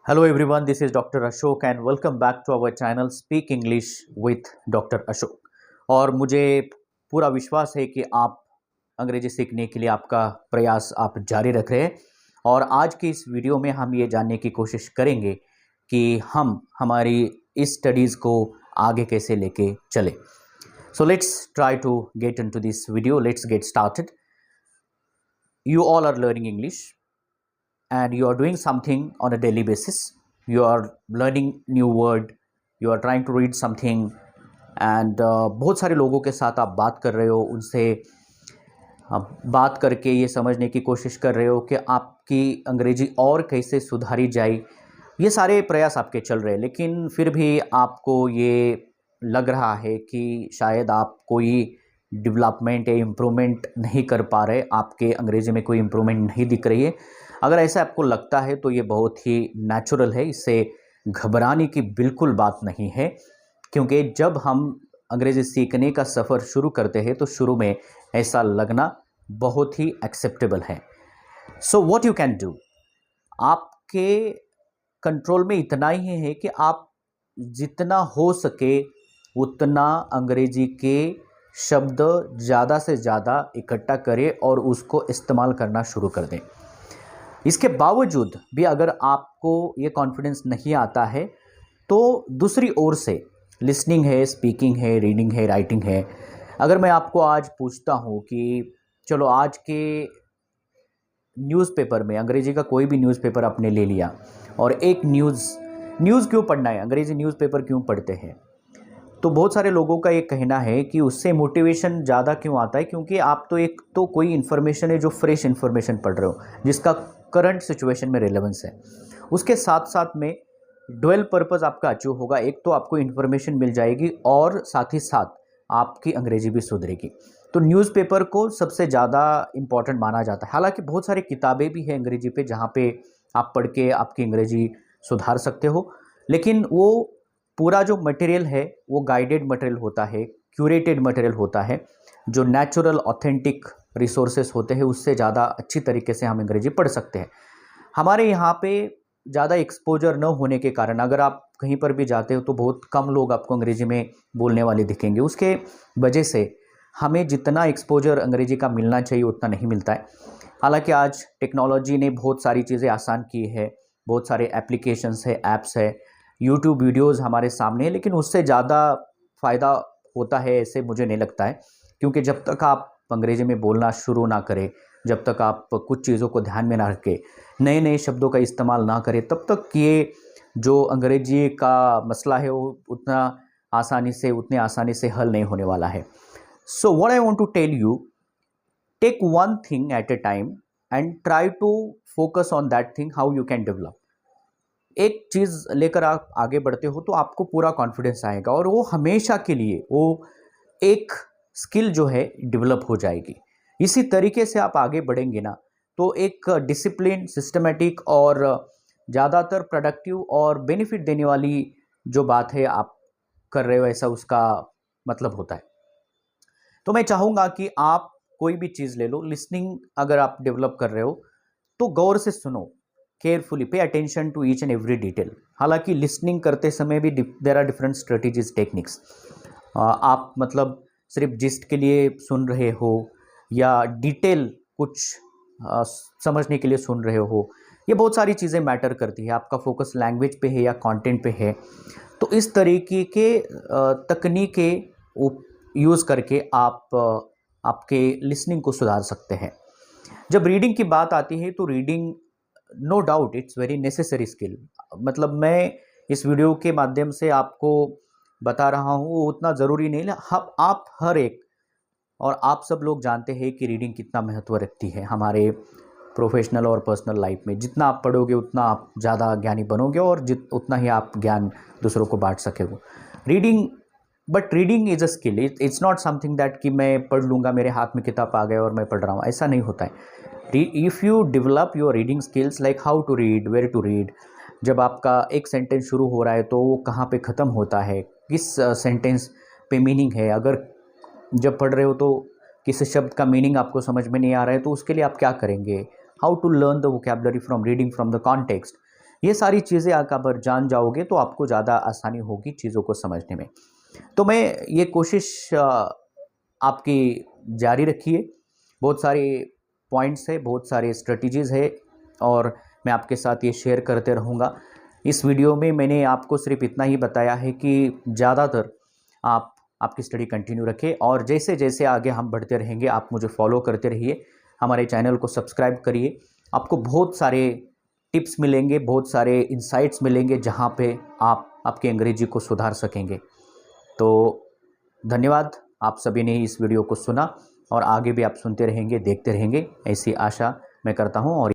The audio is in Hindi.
Hello everyone, this is Dr. Ashok and welcome back to our channel Speak English with Dr. Ashok। और मुझे पूरा विश्वास है कि आप अंग्रेजी सीखने के लिए आपका प्रयास आप जारी रख रहे हैं। और आज की इस वीडियो में हम ये जानने की कोशिश करेंगे कि हम हमारी इस स्टडीज़ को आगे कैसे लेके चले। So let's try to get into this video. Let's get started. You all are learning English and you are doing something on a daily basis. You are learning new word, you are trying to read something and बहुत सारे लोगों के साथ आप बात कर रहे हो, उनसे बात करके ये समझने की कोशिश कर रहे हो कि आपकी अंग्रेजी और कैसे सुधारी जाए। ये सारे प्रयास आपके चल रहे हैं, लेकिन फिर भी आपको ये लग रहा है कि शायद आप कोई डेवलपमेंट या इम्प्रूवमेंट नहीं कर पा रहे, आपके अंग्रेजी में कोई इम्प्रूवमेंट नहीं दिख रही है। अगर ऐसा आपको लगता है तो ये बहुत ही नेचुरल है, इससे घबराने की बिल्कुल बात नहीं है, क्योंकि जब हम अंग्रेजी सीखने का सफ़र शुरू करते हैं तो शुरू में ऐसा लगना बहुत ही एक्सेप्टेबल है। So what you can do, आपके कंट्रोल में इतना ही है कि आप जितना हो सके उतना अंग्रेजी के शब्द ज़्यादा से ज़्यादा इकट्ठा करें और उसको इस्तेमाल करना शुरू कर दें। इसके बावजूद भी अगर आपको ये कॉन्फिडेंस नहीं आता है तो दूसरी ओर से लिसनिंग है, स्पीकिंग है, रीडिंग है, राइटिंग है। अगर मैं आपको आज पूछता हूँ कि चलो आज के न्यूज़पेपर में अंग्रेजी का कोई भी न्यूज़पेपर आपने ले लिया और एक न्यूज़ क्यों पढ़ना है, अंग्रेजी न्यूज़पेपर क्यों पढ़ते हैं, तो बहुत सारे लोगों का ये कहना है कि उससे मोटिवेशन ज़्यादा क्यों आता है, क्योंकि आप तो एक तो कोई इन्फॉर्मेशन है जो फ्रेश इन्फॉर्मेशन पढ़ रहे हो, जिसका करंट सिचुएशन में रेलेवेंस है। उसके साथ साथ में डुअल पर्पस आपका अचीव होगा। एक तो आपको इन्फॉर्मेशन मिल जाएगी और साथ ही साथ आपकी अंग्रेजी भी सुधरेगी। तो न्यूज़पेपर को सबसे ज़्यादा इम्पॉर्टेंट माना जाता है। हालांकि बहुत सारी किताबें भी हैं अंग्रेजी पे जहाँ पे आप पढ़ के आपकी अंग्रेजी सुधार सकते हो, लेकिन वो पूरा जो मटेरियल है वो गाइडेड मटेरियल होता है, क्यूरेटेड मटेरियल होता है, जो नेचुरल ऑथेंटिक रिसोर्सेस होते हैं, उससे ज़्यादा अच्छी तरीके से हम अंग्रेजी पढ़ सकते हैं। हमारे यहाँ पे ज़्यादा एक्सपोजर न होने के कारण अगर आप कहीं पर भी जाते हो तो बहुत कम लोग आपको अंग्रेजी में बोलने वाले दिखेंगे। उसके वजह से हमें जितना एक्सपोजर अंग्रेजी का मिलना चाहिए उतना नहीं मिलता है। हालांकि आज टेक्नोलॉजी ने बहुत सारी चीज़ें आसान की है, बहुत सारे एप्लीकेशंस है, ऐप्स है, यूट्यूब वीडियोज़ हमारे सामने है, लेकिन उससे ज़्यादा फ़ायदा होता है ऐसे मुझे नहीं लगता है। क्योंकि जब तक आप अंग्रेजी में बोलना शुरू ना करें, जब तक आप कुछ चीज़ों को ध्यान में ना रखें, नए नए शब्दों का इस्तेमाल ना करें, तब तक ये जो अंग्रेजी का मसला है वो उतने आसानी से हल नहीं होने वाला है। So what I want to tell you, take one thing at a time and try to focus on that thing, how you can develop. एक चीज़ लेकर आप आगे बढ़ते हो तो आपको पूरा कॉन्फिडेंस आएगा और वो हमेशा के लिए वो एक स्किल जो है डेवलप हो जाएगी। इसी तरीके से आप आगे बढ़ेंगे ना तो एक डिसिप्लिन, सिस्टमेटिक और ज़्यादातर प्रोडक्टिव और बेनिफिट देने वाली जो बात है आप कर रहे हो, ऐसा उसका मतलब होता है। तो मैं चाहूँगा कि आप कोई भी चीज़ ले लो, लिसनिंग अगर आप डेवलप कर रहे हो तो गौर से सुनो, carefully pay attention to each and every detail. हालांकि लिसनिंग करते समय भी there are different strategies, techniques. आप मतलब सिर्फ जिस्ट के लिए सुन रहे हो या डिटेल कुछ समझने के लिए सुन रहे हो, ये बहुत सारी चीज़ें मैटर करती है। आपका फोकस लैंग्वेज पे है या कंटेंट पे है, तो इस तरीके के तकनीकें यूज़ करके आप आपके लिसनिंग को सुधार सकते हैं। जब रीडिंग की बात आती है तो reading no doubt it's very necessary skill. मतलब मैं इस वीडियो के माध्यम से आपको बता रहा हूँ वो उतना ज़रूरी नहीं है। आप हर एक और आप सब लोग जानते हैं कि रीडिंग कितना महत्व रखती है हमारे प्रोफेशनल और पर्सनल लाइफ में। जितना आप पढ़ोगे उतना आप ज़्यादा ज्ञानी बनोगे और उतना ही आप ज्ञान दूसरों को बांट सकेंगे। Reading is a skill, it's not something that कि मैं पढ़ लूँगा, मेरे हाथ में किताब आ गया और मैं पढ़ रहा हूँ, ऐसा नहीं होता है। If you develop your reading skills like how to read, where to read, जब आपका एक सेंटेंस शुरू हो रहा है तो वो कहाँ पे ख़त्म होता है, किस सेंटेंस पे मीनिंग है, अगर जब पढ़ रहे हो तो किसी शब्द का मीनिंग आपको समझ में नहीं आ रहा है तो उसके लिए आप क्या करेंगे, how to learn the vocabulary from reading from the context. ये सारी चीज़ें आप अगर जान जाओगे तो आपको ज़्यादा आसानी होगी चीज़ों को समझने में। तो मैं ये कोशिश आपकी जारी रखिए। बहुत सारे पॉइंट्स है, बहुत सारे स्ट्रेटजीज़ है और मैं आपके साथ ये शेयर करते रहूँगा। इस वीडियो में मैंने आपको सिर्फ इतना ही बताया है कि ज़्यादातर आप आपकी स्टडी कंटिन्यू रखें और जैसे-जैसे आगे हम बढ़ते रहेंगे आप मुझे फॉलो करते रहिए। हमारे चैनल को सब्सक्राइब करिए। आपको बहुत सारे टिप्स मिलेंगे, बहुत सारे इनसाइट्स मिलेंगे जहाँ पे आप आपकी अंग्रेजी को सुधार सकेंगे। तो धन्यवाद, आप सभी ने इस वीडियो को सुना और आगे भी आप सुनते रहेंगे, देखते रहेंगे, ऐसी आशा मैं करता हूँ और